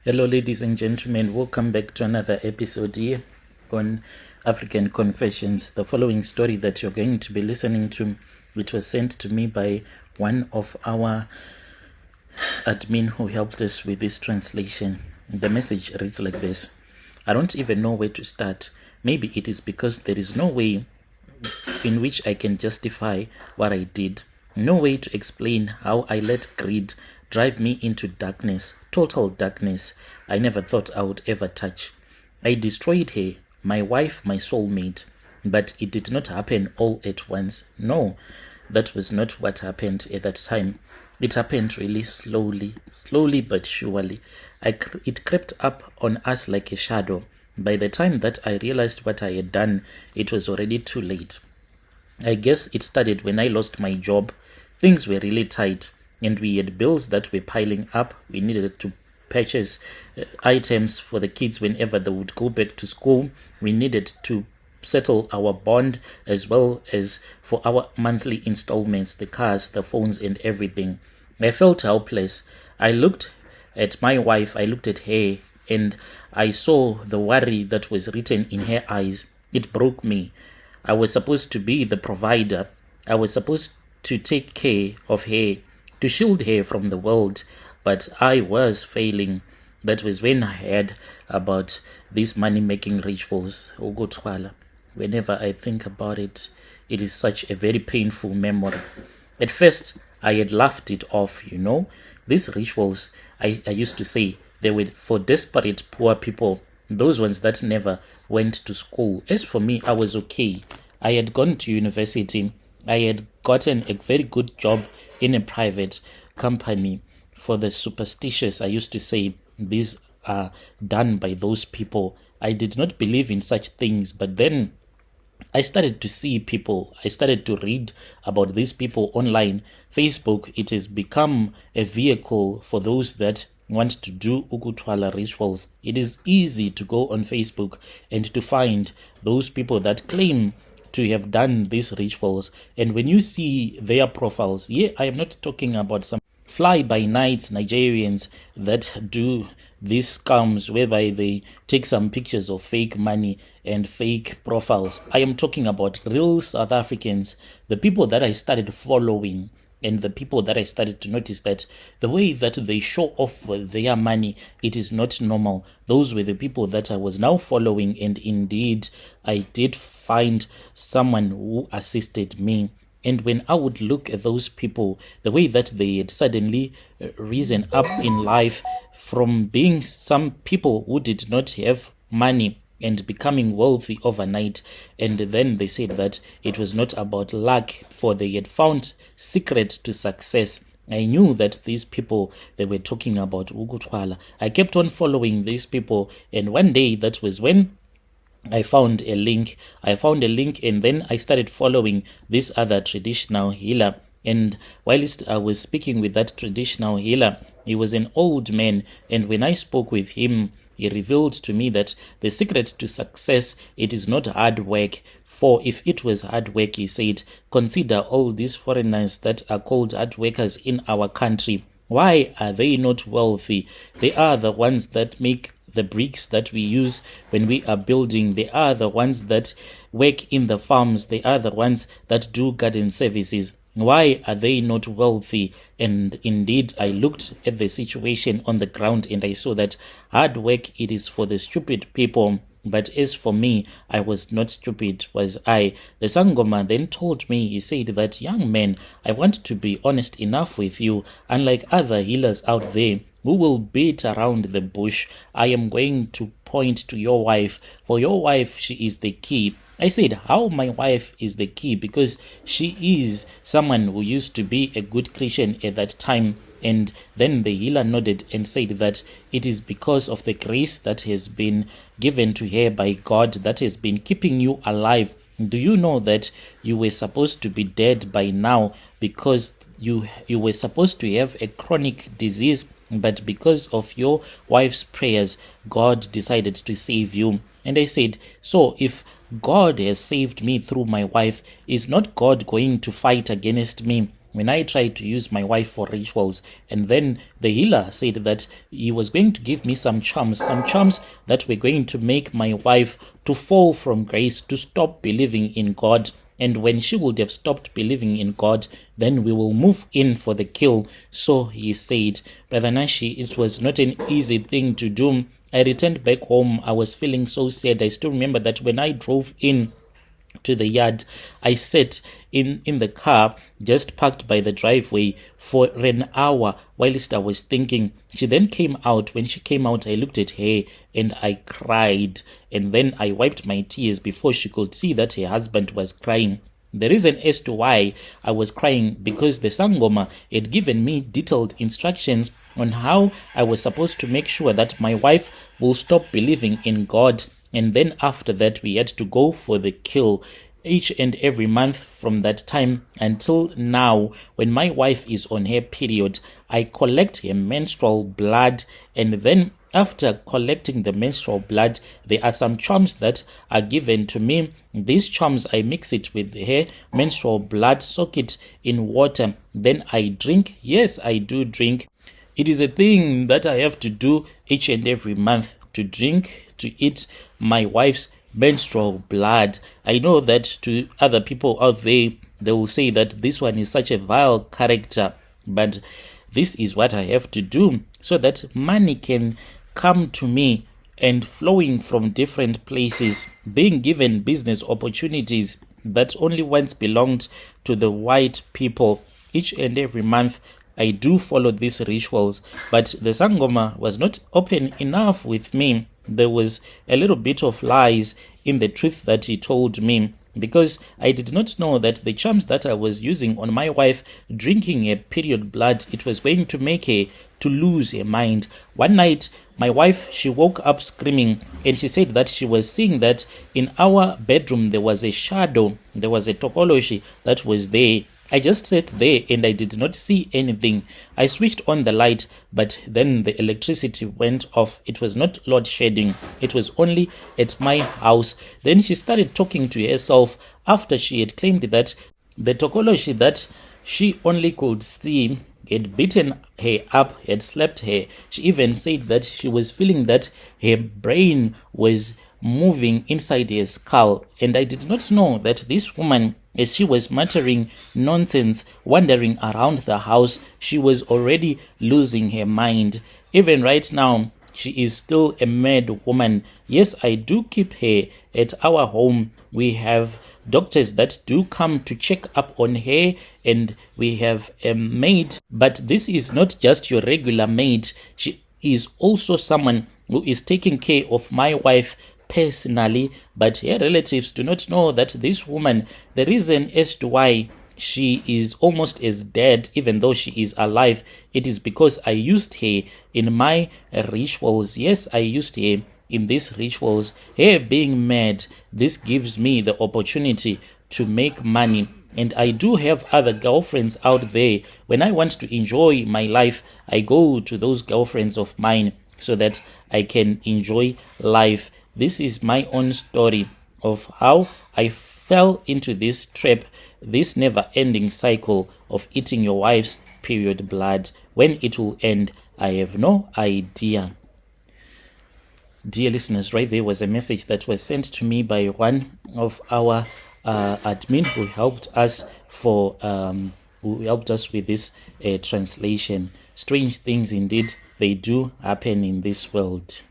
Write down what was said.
Hello, ladies and gentlemen. Welcome back to another episode here on African Confessions. The following story that you're going to be listening to, which was sent to me by one of our admin who helped us with this translation. The message reads like this. I don't even know where to start. Maybe it is because there is no way in which I can justify what I did. No way to explain how I let greed drive me into darkness, total darkness I never thought I would ever touch. I destroyed her, my wife, my soulmate, but it did not happen all at once. No, that was not what happened at that time. It happened really slowly but surely. It crept up on us like a shadow. By the time that I realized what I had done, it was already too late. I guess it started when I lost my job. Things were really tight, and we had bills that were piling up. We needed to purchase items for the kids whenever they would go back to school. We needed to settle our bond as well as for our monthly installments, the cars, the phones, and everything. I felt helpless. I looked at my wife, I looked at her, and I saw the worry that was written in her eyes. It broke me. I was supposed to be the provider. I was supposed to take care of her, to shield her from the world, but I was failing. That was when I heard about these money-making rituals, Ukuthwala. Whenever I think about it, it is such a very painful memory. At first, I had laughed it off, These rituals, I used to say, they were for desperate poor people, those ones that never went to school. As for me, I was okay. I had gone to university. I had gotten a very good job in a private company. For the superstitious, I used to say, these are done by those people. I did not believe in such things, but then I started to see people. I started to read about these people online. Facebook, it has become a vehicle for those that want to do Ukuthwala rituals. It is easy to go on Facebook and to find those people that claim to have done these rituals. And when you see their profiles, I am not talking about some fly-by-nights Nigerians that do these scams whereby they take some pictures of fake money and fake profiles. I am talking about real South Africans, the people that I started following, and the people that I started to notice that the way that they show off their money, it is not normal. Those were the people that I was now following, and indeed, I did find someone who assisted me. And when I would look at those people, the way that they had suddenly risen up in life from being some people who did not have money and becoming wealthy overnight, and then they said that it was not about luck, for they had found secret to success. I knew that these people, they were talking about Ukuthwala. I kept on following these people, and one day, that was when I found a link, and then I started following this other traditional healer. And whilst I was speaking with that traditional healer, he was an old man, and when I spoke with him, he revealed to me that the secret to success, it is not hard work. For if it was hard work, he said, consider all these foreigners that are called hard workers in our country. Why are they not wealthy? They are the ones that make the bricks that we use when we are building. They are the ones that work in the farms. They are the ones that do garden services. Why are they not wealthy? And indeed, I looked at the situation on the ground and I saw that hard work, it is for the stupid people. But as for me, I was not stupid, was I? The Sangoma then told me, he said that, young man, I want to be honest enough with you. Unlike other healers out there who will beat around the bush, I am going to point to your wife. For your wife, she is the key. I said, how my wife is the key? Because she is someone who used to be a good Christian at that time. And then the healer nodded and said that it is because of the grace that has been given to her by God that has been keeping you alive. Do you know that you were supposed to be dead by now because you were supposed to have a chronic disease, but because of your wife's prayers, God decided to save you. And I said, so if God has saved me through my wife, is not God going to fight against me? when I tried to use my wife for rituals. And then the healer said that he was going to give me some charms that were going to make my wife to fall from grace, to stop believing in God. And when she would have stopped believing in God, then we will move in for the kill. So he said, Brother Nashi, it was not an easy thing to do. I returned back home. I was feeling so sad. I still remember that when I drove in to the yard, I sat in the car just parked by the driveway for an hour whilst I was thinking. She then came out. When she came out, I looked at her and I cried, and then I wiped my tears before she could see that her husband was crying. The reason as to why I was crying, because the Sangoma had given me detailed instructions on how I was supposed to make sure that my wife will stop believing in God. And then after that, we had to go for the kill each and every month from that time until now. When my wife is on her period, I collect her menstrual blood, and then after collecting the menstrual blood, there are some charms that are given to me. These charms, I mix it with her menstrual blood, soak it in water, then I drink. Yes, I do drink. It is a thing that I have to do each and every month, to drink, to eat my wife's menstrual blood. I know that to other people out there, they will say that this one is such a vile character, but this is what I have to do so that money can come to me and flowing from different places, being given business opportunities that only once belonged to the white people. Each and every month, I do follow these rituals, but the Sangoma was not open enough with me. There was a little bit of lies in the truth that he told me, because I did not know that the charms that I was using on my wife drinking her period blood, it was going to make her to lose her mind. One night, my wife, she woke up screaming, and she said that she was seeing that in our bedroom there was a shadow, there was a tokoloshi that was there. I just sat there and I did not see anything. I switched on the light, but then the electricity went off. It was not load shedding. It was only at my house. Then she started talking to herself after she had claimed that the tokoloshi that she only could see had beaten her up, had slapped her. She even said that she was feeling that her brain was moving inside her skull. And I did not know that this woman, as she was muttering nonsense, wandering around the house, she was already losing her mind. Even right now, she is still a mad woman. Yes, I do keep her at our home. We have doctors that do come to check up on her, and we have a maid. But this is not just your regular maid. She is also someone who is taking care of my wife personally, but her relatives do not know that this woman, the reason as to why she is almost as dead even though she is alive, it is because I used her in my rituals. Yes, I used her in these rituals. Her being mad, this gives me the opportunity to make money. And I do have other girlfriends out there. When I want to enjoy my life, I go to those girlfriends of mine so that I can enjoy life. This is my own story of how I fell into this trap, this never-ending cycle of eating your wife's period blood. When it will end, I have no idea. Dear listeners, right there was a message that was sent to me by one of our admin who helped us with this translation. Strange things indeed, they do happen in this world.